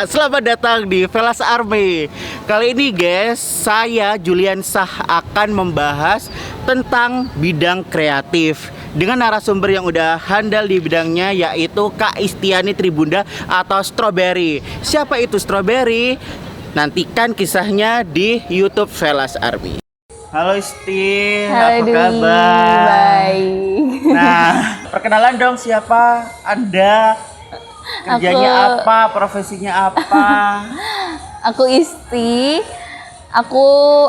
Selamat datang di Velas Army. Kali ini guys, saya Julian Sah akan membahas tentang bidang kreatif dengan narasumber yang udah handal di bidangnya, yaitu Kak Istiani Tribunda atau Strawberry. Siapa itu Strawberry? Nantikan kisahnya di YouTube Velas Army. Halo Isti, apa kabar? Baik. Nah, perkenalan dong, siapa Anda? Kerjanya apa? Profesinya apa? Aku Isti. Aku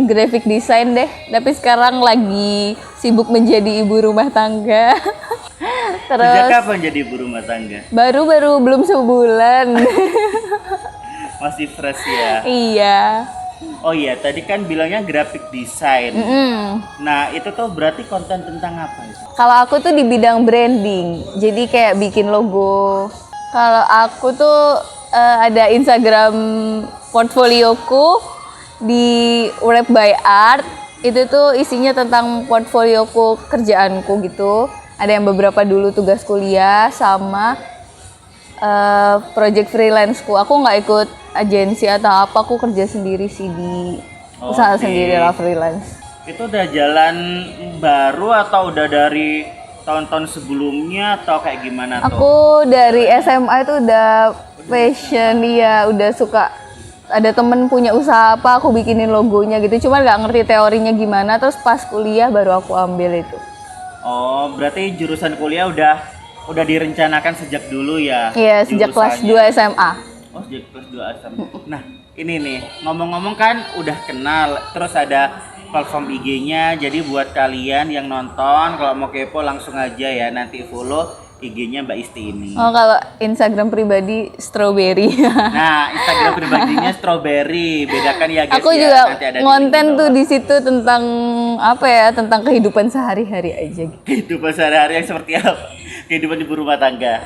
graphic design deh. Tapi sekarang lagi sibuk menjadi ibu rumah tangga. Sejak kapan jadi ibu rumah tangga? Baru belum sebulan. Masih fresh ya? Iya. Oh iya, tadi kan bilangnya graphic design. Nah, itu tuh berarti konten tentang apa itu? Kalau aku tuh di bidang branding. Jadi kayak bikin logo. Kalau aku tuh ada Instagram portfolioku di Wrap by Art. Itu tuh isinya tentang portfolioku, kerjaanku gitu. Ada yang beberapa dulu tugas kuliah sama project freelanceku. Aku nggak ikut agensi atau apa, aku kerja sendiri sih di usaha sendiri lah, freelance. Itu udah jalan baru atau udah dari tahun-tahun sebelumnya atau kayak gimana tuh? Aku dari SMA itu udah passion, iya, udah suka. Ada temen punya usaha apa, aku bikinin logonya gitu. Cuma nggak ngerti teorinya gimana, terus pas kuliah baru aku ambil itu. Oh, berarti jurusan kuliah udah direncanakan sejak dulu ya? Iya, sejak kelas 2 SMA. Oh, sejak kelas 2 SMA. Nah, ini nih, ngomong-ngomong kan udah kenal, terus ada platform IG-nya. Jadi buat kalian yang nonton, kalau mau kepo langsung aja ya, nanti follow IG-nya Mbak Isti ini. Oh, kalau Instagram pribadi Strawberry. Nah, Instagram pribadinya Strawberry. Bedakan ya guys. Aku ya, juga nanti ada ngonten tuh di situ tentang tentang kehidupan sehari-hari aja gitu. Kehidupan sehari-hari yang seperti apa? Kehidupan ibu rumah tangga.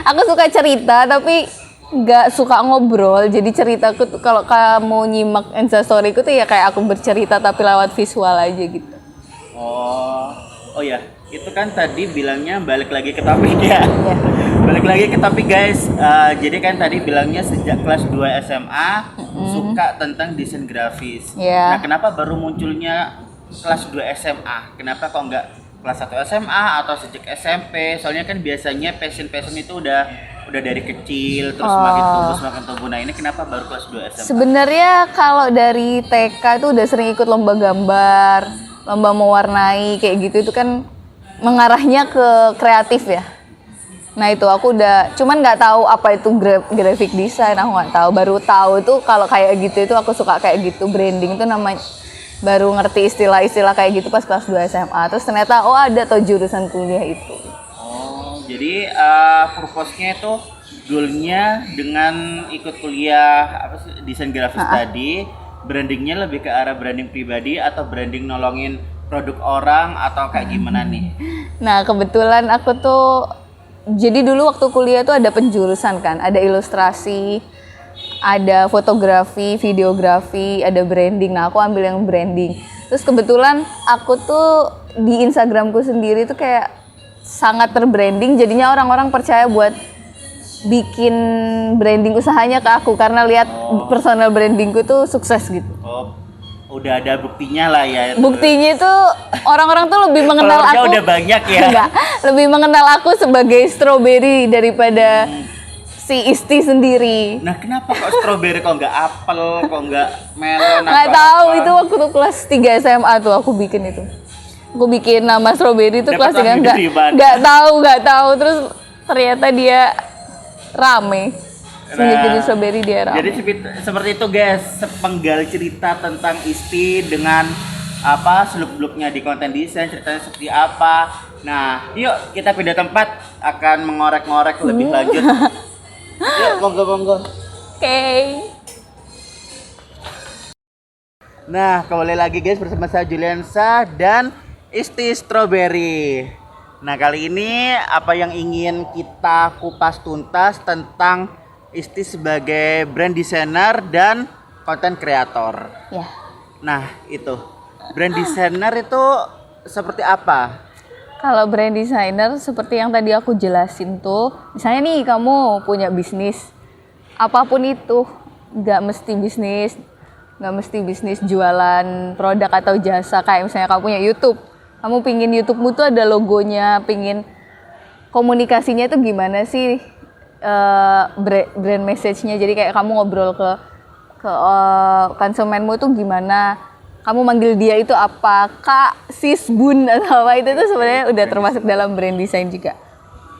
Aku suka cerita tapi nggak suka ngobrol. Jadi ceritaku tuh kalau kamu nyimak Instastoryku tuh ya kayak aku bercerita tapi lewat visual aja gitu. Oh ya, itu kan tadi bilangnya balik lagi ke topik ya. Iya. Balik lagi ke topik guys. Jadi kan tadi bilangnya sejak kelas 2 SMA suka tentang desain grafis. Iya. Nah, kenapa baru munculnya kelas 2 SMA? Kenapa kok nggak kelas 1 SMA atau sejak SMP? Soalnya kan biasanya passion itu udah dari kecil terus semakin tumbuh. Nah, ini kenapa baru kelas 2 SMA? Sebenarnya kalau dari TK itu udah sering ikut lomba gambar, lomba mewarnai kayak gitu, itu kan mengarahnya ke kreatif ya. Nah itu aku udah, cuman nggak tahu apa itu graphic design, aku nggak tahu. Baru tahu tuh kalau kayak gitu itu aku suka kayak gitu, branding itu namanya. Baru ngerti istilah-istilah kayak gitu pas kelas 2 SMA. Terus ternyata ada tuh jurusan kuliah itu. Oh, jadi purpose-nya itu goal-nya dengan ikut kuliah desain grafis tadi, brandingnya lebih ke arah branding pribadi atau branding nolongin produk orang atau kayak gimana nih? Nah kebetulan aku tuh, jadi dulu waktu kuliah tuh ada penjurusan kan, ada ilustrasi, ada fotografi, videografi, ada branding. Nah aku ambil yang branding. Terus kebetulan aku tuh di Instagramku sendiri tuh kayak sangat terbranding, jadinya orang-orang percaya buat bikin branding usahanya ke aku karena lihat personal brandingku tuh sukses gitu. Oh, udah ada buktinya lah ya. Buktinya itu orang-orang tuh lebih mengenal aku. Udah banyak ya. Enggak, lebih mengenal aku sebagai Strawberry daripada si Isti sendiri. Nah, kenapa kok Strawberry, kok nggak apel, kok nggak melon? Nggak tahu, itu waktu tuh kelas 3 SMA tuh aku bikin itu. Aku bikin nama Strawberry itu kelas 3, nggak tahu. Terus ternyata dia rame. Jadi Strawberry dia rame. Jadi seperti itu guys, sepenggal cerita tentang Isti dengan seluk-beluknya di konten desain, ceritanya seperti apa. Nah, yuk kita pindah tempat, akan mengorek-ngorek lebih lanjut. Yuk, monggo. Oke. Nah, kembali lagi guys bersama saya Julian Sah dan Isti Strawberry. Nah, kali ini apa yang ingin kita kupas tuntas tentang Isti sebagai brand designer dan konten kreator. Ya. Nah, itu brand designer itu seperti apa? Kalau brand designer seperti yang tadi aku jelasin tuh, misalnya nih kamu punya bisnis, apapun itu, nggak mesti bisnis jualan produk atau jasa. Kayak misalnya kamu punya YouTube, kamu pingin YouTube-mu tuh ada logonya, pingin komunikasinya tuh gimana sih, brand message-nya. Jadi kayak kamu ngobrol ke konsumenmu tuh gimana, kamu manggil dia itu apa, kak, sis, bun, atau apa, itu tuh sebenarnya udah termasuk dalam brand design juga.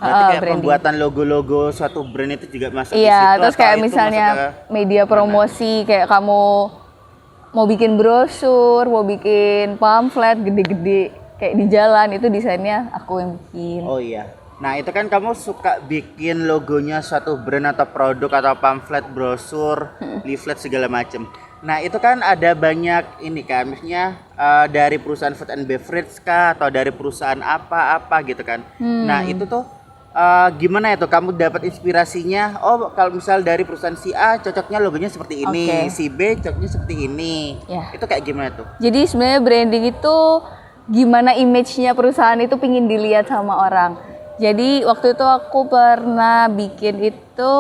Berarti kayak branding. pembuatan logo-logo suatu brand itu juga masuk di Iya, situ, terus atau kayak itu misalnya masuk ke media promosi, kayak kamu mau bikin brosur, mau bikin pamflet gede-gede kayak di jalan, itu desainnya aku yang bikin. Oh iya. Nah, itu kan kamu suka bikin logonya suatu brand atau produk atau pamflet, brosur, leaflet segala macem. Nah, itu kan ada banyak ini kan, misalnya dari perusahaan food and beverage kah, atau dari perusahaan apa-apa gitu kan. Nah, itu tuh gimana ya tuh kamu dapat inspirasinya? Oh, kalau misal dari perusahaan si A cocoknya logonya seperti ini, Oke. si B cocoknya seperti ini. Ya. Itu kayak gimana tuh? Jadi sebenarnya branding itu gimana image-nya perusahaan itu pingin dilihat sama orang. Jadi waktu itu aku pernah bikin itu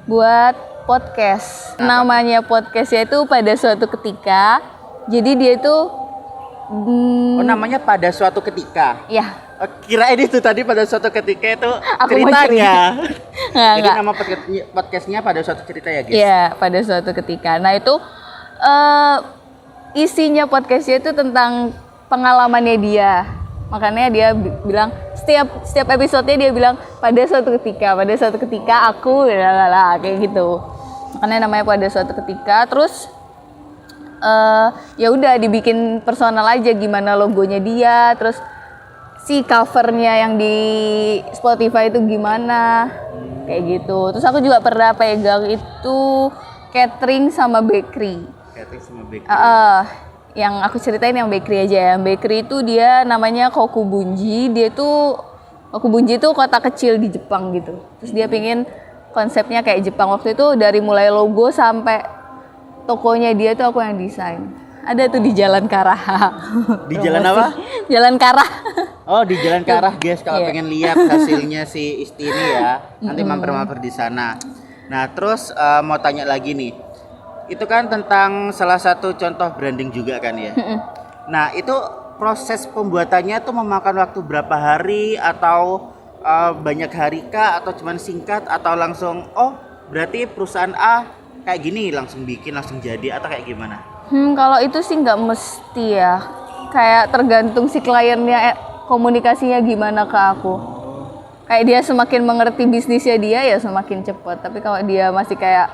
buat podcast. Namanya podcastnya itu pada suatu ketika. Jadi dia itu Oh, namanya pada suatu ketika. ya, Oh, kirain itu tadi pada suatu ketika itu Aku mau ceritanya. Nggak, Jadi nggak. nama podcastnya pada suatu cerita ya, guys. Iya, pada suatu ketika. Nah, itu isinya podcastnya itu tentang pengalamannya dia. Makanya dia bilang setiap episodenya dia bilang pada suatu ketika aku lalala kayak gitu. Makanya namanya pada suatu ketika. Terus ya udah dibikin personal aja, gimana logonya dia, terus si covernya yang di Spotify itu gimana, kayak gitu. Terus aku juga pernah pegang itu catering sama bakery. Catering sama bakery. Yang aku ceritain yang bakery aja. Yang bakery itu dia namanya Kokubunji. Kokubunji itu kota kecil di Jepang gitu. Terus dia pingin konsepnya kayak Jepang. Waktu itu dari mulai logo sampai tokonya dia tuh aku yang desain. Ada tuh di Jalan Karaha. Di jalan apa? Jalan Karah. Oh, di Jalan Karah, guys. Kalau Iya. pengen lihat hasilnya si Isti ini ya, nanti mampir-mampir di sana. Nah, terus mau tanya lagi nih. Itu kan tentang salah satu contoh branding juga kan ya. Nah, itu proses pembuatannya tuh memakan waktu berapa hari, atau banyak hari kah, atau cuman singkat, atau langsung berarti perusahaan A kayak gini langsung bikin langsung jadi, atau kayak gimana? Kalau itu sih nggak mesti ya. Kayak tergantung si kliennya komunikasinya gimana ke aku. Kayak dia semakin mengerti bisnisnya dia ya semakin cepat. Tapi kalau dia masih kayak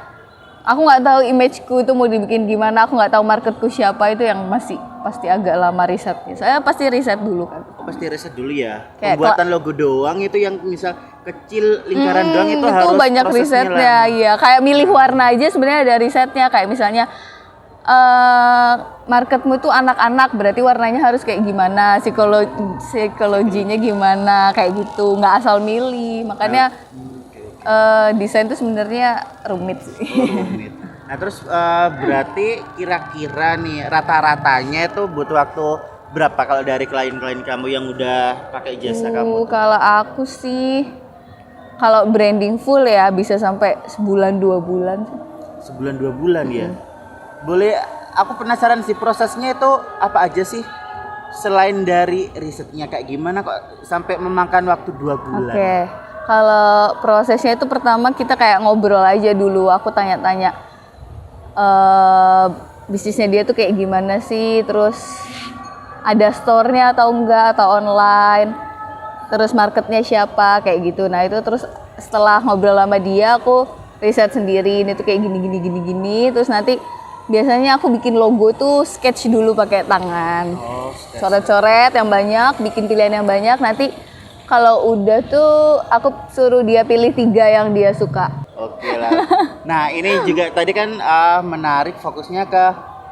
aku nggak tahu imageku itu mau dibikin gimana, aku nggak tahu marketku siapa, itu yang masih pasti agak lama risetnya. Saya pasti riset dulu kan. Oh, pasti riset dulu ya. Kayak Pembuatan logo doang itu yang misal kecil lingkaran doang itu harus banyak prosesnya risetnya, iya. Kayak milih warna aja sebenarnya ada risetnya. Kayak misalnya marketmu tuh anak-anak, berarti warnanya harus kayak gimana, psikologinya gimana, kayak gitu. Nggak asal milih. Makanya desain itu sebenarnya rumit sih. Rumit. Nah, terus berarti kira-kira nih rata-ratanya itu butuh waktu berapa kalau dari klien-klien kamu yang udah pakai jasa kamu? Kalau aku sih, kalau branding full ya bisa sampai sebulan 2 bulan. Sebulan 2 bulan ya. Boleh, aku penasaran sih prosesnya itu apa aja sih? Selain dari risetnya kayak gimana kok sampai memakan waktu 2 bulan? Oke. Kalau prosesnya itu pertama kita kayak ngobrol aja dulu. Aku tanya-tanya bisnisnya dia tuh kayak gimana sih, terus ada store-nya atau enggak, atau online, terus marketnya siapa, kayak gitu. Nah itu terus setelah ngobrol sama dia aku riset sendiri, ini tuh kayak gini, terus nanti biasanya aku bikin logo tuh sketch dulu pakai tangan, coret-coret yang banyak, bikin pilihan yang banyak. Nanti kalau udah tuh aku suruh dia pilih 3 yang dia suka. Oke lah. Nah, ini juga tadi kan menarik fokusnya ke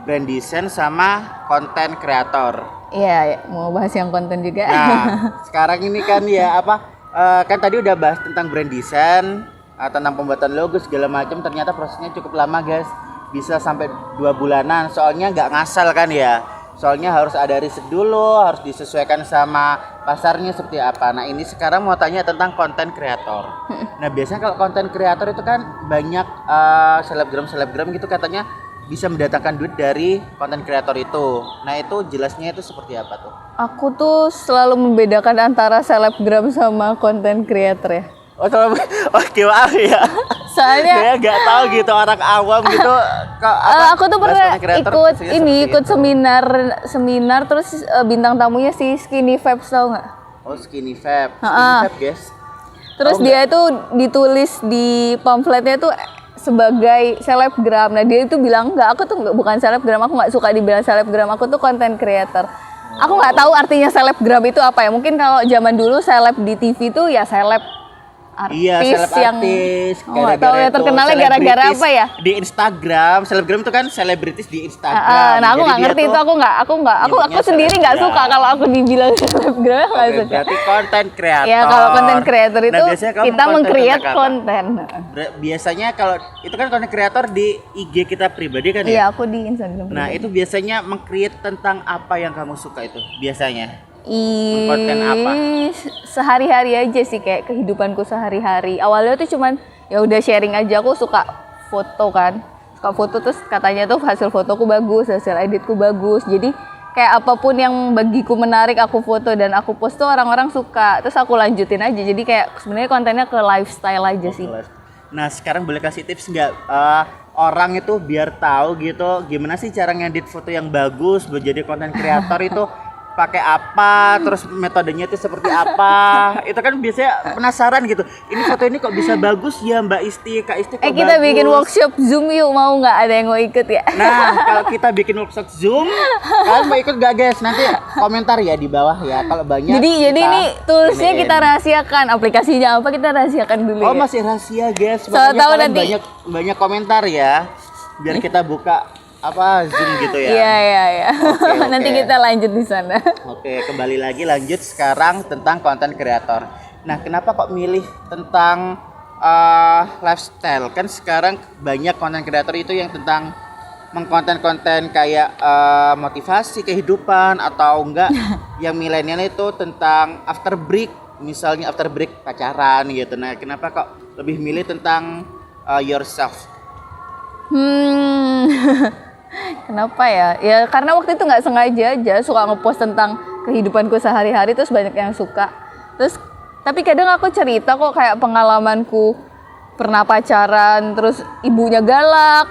brand design sama konten kreator. Iya, mau bahas yang konten juga. Nah, sekarang ini kan ya kan tadi udah bahas tentang brand design, tentang pembuatan logo segala macam. Ternyata prosesnya cukup lama, guys. Bisa sampai 2 bulanan. Soalnya nggak ngasal kan ya. Soalnya harus ada riset dulu, harus disesuaikan sama pasarnya seperti apa. Nah ini sekarang mau tanya tentang konten kreator. Nah biasanya kalau konten kreator itu kan banyak selebgram gitu katanya bisa mendatangkan duit dari konten kreator itu. Nah itu jelasnya itu seperti apa tuh? Aku tuh selalu membedakan antara selebgram sama konten creator ya. Oh kalau maaf ya. Soalnya Saya nggak tahu gitu orang awam gitu. aku tuh pernah ikut seminar terus bintang tamunya si Skinny Fab, tau nggak? Oh Skinny Fab, Skinny Fab guys. Terus dia itu ditulis di pamfletnya tuh sebagai selebgram. Nah dia itu bilang enggak, aku tuh bukan selebgram, aku nggak suka dibilang selebgram, aku tuh content creator. Aku nggak tahu artinya selebgram itu apa ya. Mungkin kalau zaman dulu seleb di TV tuh ya seleb artis, iya, seleb yang artis. nggak tahu ya terkenalnya gara-gara apa ya? Di Instagram, selebgram itu kan selebritis di Instagram. Nah aku nggak ngerti itu, aku sendiri nggak suka kalau aku dibilang selebgram, nggak suka. Berarti konten kreator. Ya kalau konten kreator itu kita meng-create konten. Biasanya kalau itu kan konten kreator di IG kita pribadi kan ya? Iya aku di Instagram. Nah itu biasanya meng-create tentang apa yang kamu suka itu biasanya? Konten apa? Sehari-hari aja sih, kayak kehidupanku sehari-hari. Awalnya tuh cuman ya udah sharing aja, aku suka foto kan. Suka foto terus katanya tuh hasil fotoku bagus, hasil editku bagus. Jadi kayak apapun yang bagiku menarik aku foto dan aku post tuh orang-orang suka. Terus aku lanjutin aja. Jadi kayak sebenarnya kontennya ke lifestyle aja sih. Nah, sekarang boleh kasih tips nggak orang itu biar tahu gitu gimana sih cara ngedit foto yang bagus buat jadi konten kreator itu pakai apa, terus metodenya itu seperti apa? Itu kan biasanya penasaran gitu. Ini foto ini kok bisa bagus ya Mbak Isti, Kak Isti kok kita bagus. bikin workshop Zoom yuk, mau nggak? Ada yang mau ikut ya? Nah, kalau kita bikin workshop Zoom, kalian mau ikut gak guys? Nanti komentar ya di bawah ya. Kalau banyak. Jadi ini toolsnya kita rahasiakan, aplikasinya apa kita rahasiakan dulu. Oh ya? masih rahasia guys. So, tahu nanti banyak komentar ya, biar kita buka Zoom gitu ya. Iya. Oke. Nanti kita lanjut di sana. Oke, kembali lagi lanjut sekarang tentang konten kreator. Nah, kenapa kok milih tentang lifestyle? Kan sekarang banyak konten kreator itu yang tentang mengkonten-konten kayak motivasi kehidupan atau enggak yang milenial itu tentang after break, misalnya after break pacaran gitu. Nah, kenapa kok lebih milih tentang yourself? Kenapa ya? Ya karena waktu itu nggak sengaja aja suka ngepost tentang kehidupanku sehari-hari, terus banyak yang suka. Tapi kadang aku cerita kok kayak pengalamanku pernah pacaran, terus ibunya galak,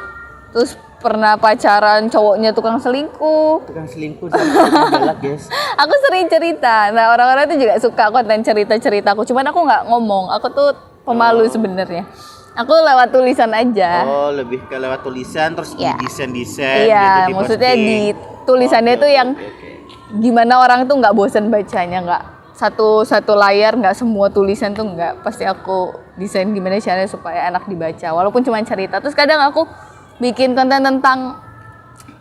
terus pernah pacaran cowoknya tukang selingkuh. Tukang selingkuh sama galak guys. Aku sering cerita. Nah orang-orang tuh juga suka konten cerita-ceritaku. Cuman aku nggak ngomong. Aku tuh pemalu sebenarnya. Aku lewat tulisan aja. Oh, lebih ke lewat tulisan terus ya. Desain iya, gitu, maksudnya di tulisannya tuh yang gimana orang tuh nggak bosan bacanya, nggak satu layar, nggak semua tulisan tuh nggak. Pasti aku desain gimana caranya supaya enak dibaca, walaupun cuma cerita. Terus kadang aku bikin konten tentang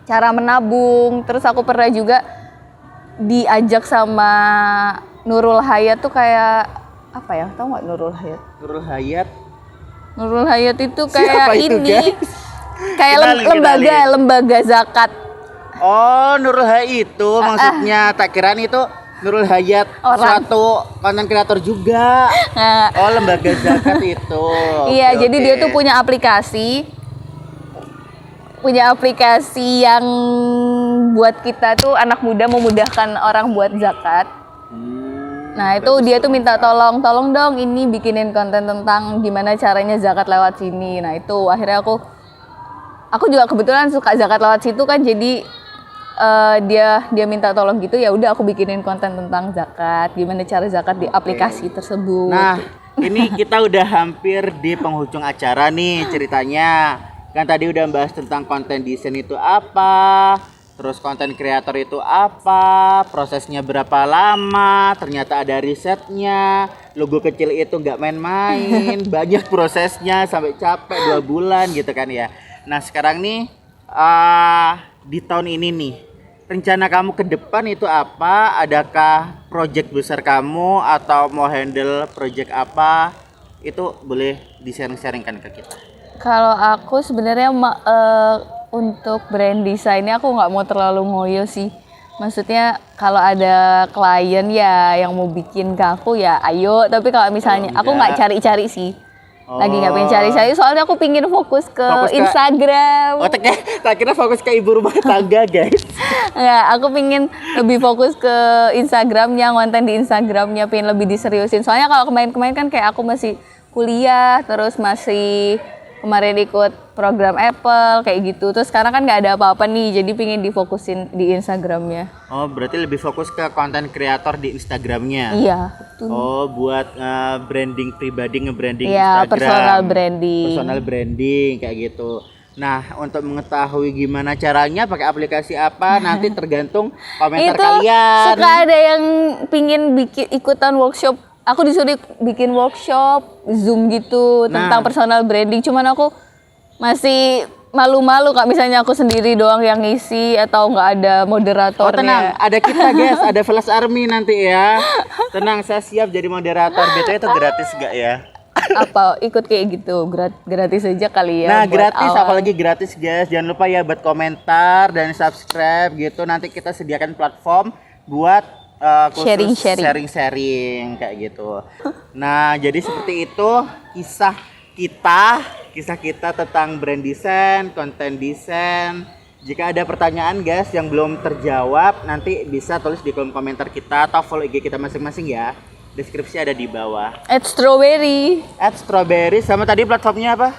cara menabung. Terus aku pernah juga diajak sama Nurul Hayat tuh kayak apa ya? Tahu nggak Nurul Hayat? Nurul Hayat itu kayak itu, ini, guys? kayak lembaga zakat. Oh, Nurul Hayat itu maksudnya. Tak kirain itu Nurul Hayat suatu konten kreator juga. Oh, lembaga zakat itu. Iya, jadi dia tuh punya aplikasi yang buat kita tuh anak muda memudahkan orang buat zakat. Nah itu dia tuh minta tolong dong ini bikinin konten tentang gimana caranya zakat lewat sini. Nah itu akhirnya aku juga kebetulan suka zakat lewat situ kan, jadi dia minta tolong gitu, ya udah aku bikinin konten tentang zakat, gimana cara zakat di aplikasi tersebut. Nah ini kita udah hampir di penghujung acara nih ceritanya. Kan tadi udah bahas tentang konten desain itu apa, terus konten kreator itu apa, prosesnya berapa lama, ternyata ada risetnya, logo kecil itu nggak main-main, banyak prosesnya sampai capek 2 bulan gitu kan ya. Nah sekarang nih di tahun ini nih, rencana kamu ke depan itu apa? Adakah project besar kamu atau mau handle project apa? Itu boleh di-sharing-sharingkan ke kita. Kalau aku sebenarnya untuk brand desainnya aku nggak mau terlalu ngoyo sih. Maksudnya kalau ada klien ya yang mau bikin ke aku ya ayo. Tapi kalau misalnya Kalau aku nggak enggak- cari-cari sih. Lagi nggak pengen Oh. cari-cari soalnya aku pingin fokus ke Fokus ke- Instagram. Oh, tak kira fokus ke ibu rumah tangga, guys. Nggak, aku pingin lebih fokus ke Instagramnya, konten di Instagramnya, pengen lebih diseriusin. Soalnya kalau kemarin-kemarin kan kayak aku masih kuliah, terus masih kemarin ikut program Apple kayak gitu. Terus sekarang kan nggak ada apa-apa nih, jadi pingin difokusin di Instagramnya. Oh, berarti lebih fokus ke konten kreator di Instagramnya. Iya, betul. Oh, buat branding pribadi, nge-branding Iya, Instagram. personal branding. Personal branding kayak gitu. Nah, untuk mengetahui gimana caranya pakai aplikasi apa nanti tergantung komentar Itu kalian. suka ada yang pingin bikin ikutan workshop. Aku disuruh bikin workshop Zoom gitu tentang Nah. personal branding. Cuman aku masih malu-malu Kak, misalnya aku sendiri doang yang ngisi atau nggak ada Oh, moderatornya. tenang, ada kita guys, ada Flash Army nanti ya. Tenang, saya siap jadi moderator. BTW itu gratis gak ya? Apa ikut kayak gitu gratis aja kali ya. Nah, buat gratis, awal. apalagi gratis guys. Jangan lupa ya buat komentar dan subscribe gitu. Nanti kita sediakan platform buat khusus Sharing-sharing. sharing kayak gitu. Nah, jadi seperti itu kisah kita tentang brand design, konten desain. Jika ada pertanyaan guys yang belum terjawab, nanti bisa tulis di kolom komentar kita atau follow IG kita masing-masing ya. Deskripsi ada di bawah. @strawberry @strawberry sama tadi platformnya apa?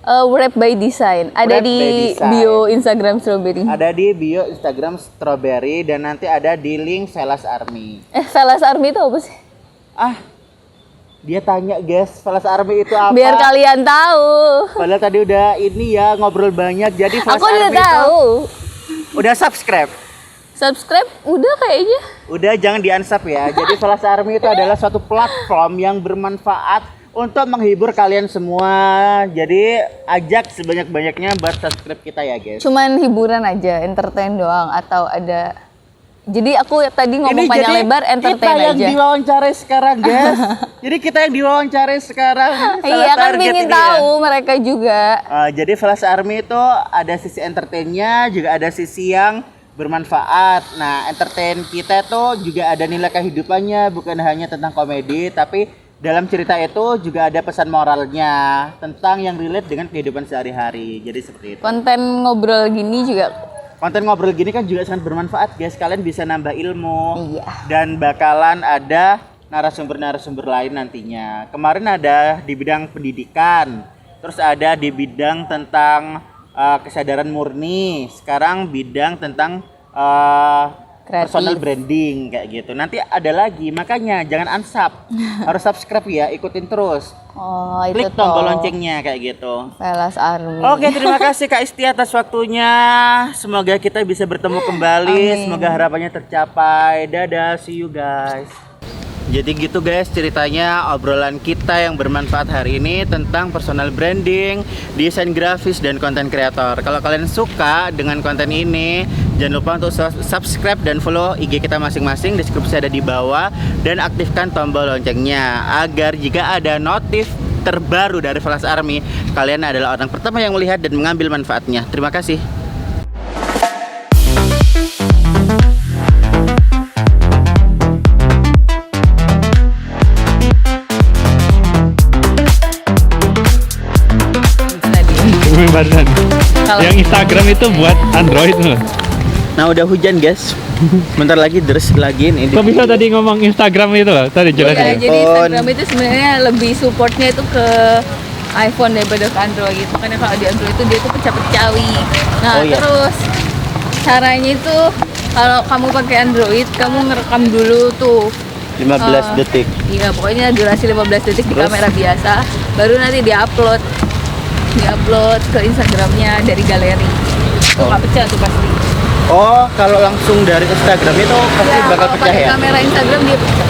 Wrap by Design ada Wrap by di Design. bio Instagram Strawberry. Ada di bio Instagram Strawberry dan nanti ada di link Velas Army. Velas Army itu apa sih? Ah, dia tanya guys, Velas Army itu apa? Biar kalian tahu. Padahal tadi udah ini ya ngobrol banyak. Jadi Velas Aku udah Army itu tahu. udah subscribe. Subscribe udah kayaknya. Udah jangan di-unsub ya. Jadi Velas Army itu adalah suatu platform yang bermanfaat untuk menghibur kalian semua. Jadi ajak sebanyak-banyaknya buat subscribe kita ya guys. Cuman hiburan aja, entertain doang atau ada. Jadi aku tadi ngomong panjang jadi lebar entertain kita yang aja. diwawancarai sekarang guys. Jadi kita yang diwawancarai sekarang. Iya Salah kan target pengen ini ya. tahu mereka juga. Jadi Velas Army itu ada sisi entertainnya, juga ada sisi yang bermanfaat. Nah, entertain kita itu juga ada nilai kehidupannya, bukan hanya tentang komedi, tapi dalam cerita itu juga ada pesan moralnya tentang yang relate dengan kehidupan sehari-hari. Jadi seperti itu. Konten ngobrol gini juga. Konten ngobrol gini kan juga sangat bermanfaat guys. Kalian bisa nambah ilmu. Iya. Dan bakalan ada narasumber-narasumber lain nantinya. Kemarin ada di bidang pendidikan. Terus ada di bidang tentang kesadaran murni. Sekarang bidang tentang Kreatif. personal branding kayak gitu. Nanti ada lagi, makanya jangan unsub. Harus subscribe ya, ikutin terus. Oh, itu Klik tombol loncengnya kayak gitu. Velas Army. Oke, terima kasih Kak Isti atas waktunya. Semoga kita bisa bertemu kembali. Amin. Semoga harapannya tercapai. Dadah, see you guys. Jadi gitu guys ceritanya obrolan kita yang bermanfaat hari ini tentang personal branding, desain grafis dan konten kreator. Kalau kalian suka dengan konten ini, jangan lupa untuk subscribe dan follow IG kita masing-masing. Deskripsi ada di bawah dan aktifkan tombol loncengnya agar jika ada notif terbaru dari Velas Army, kalian adalah orang pertama yang melihat dan mengambil manfaatnya. Terima kasih. Barusan. Kalau- Yang Instagram itu buat Android loh. Nah udah hujan guys, bentar lagi deres lagi nih. Kok bisa tadi ngomong Instagram itu loh? Tadi Ya, jelasin. jadi Instagram itu sebenarnya lebih supportnya itu ke iPhone daripada ke Android gitu. Karena kalau di Android itu dia tuh pecah-pecawi. Nah, Oh, iya. terus caranya itu kalau kamu pakai Android, kamu ngerekam dulu tuh 15 detik. Iya, pokoknya durasi 15 detik di Terus? kamera biasa, baru nanti diupload ke Instagramnya dari galeri. Tuh nggak pecah tuh pasti. Oh, kalau langsung dari Instagram itu pasti Ya, bakal kalau pecah pakai ya? kamera Instagram dia pecah.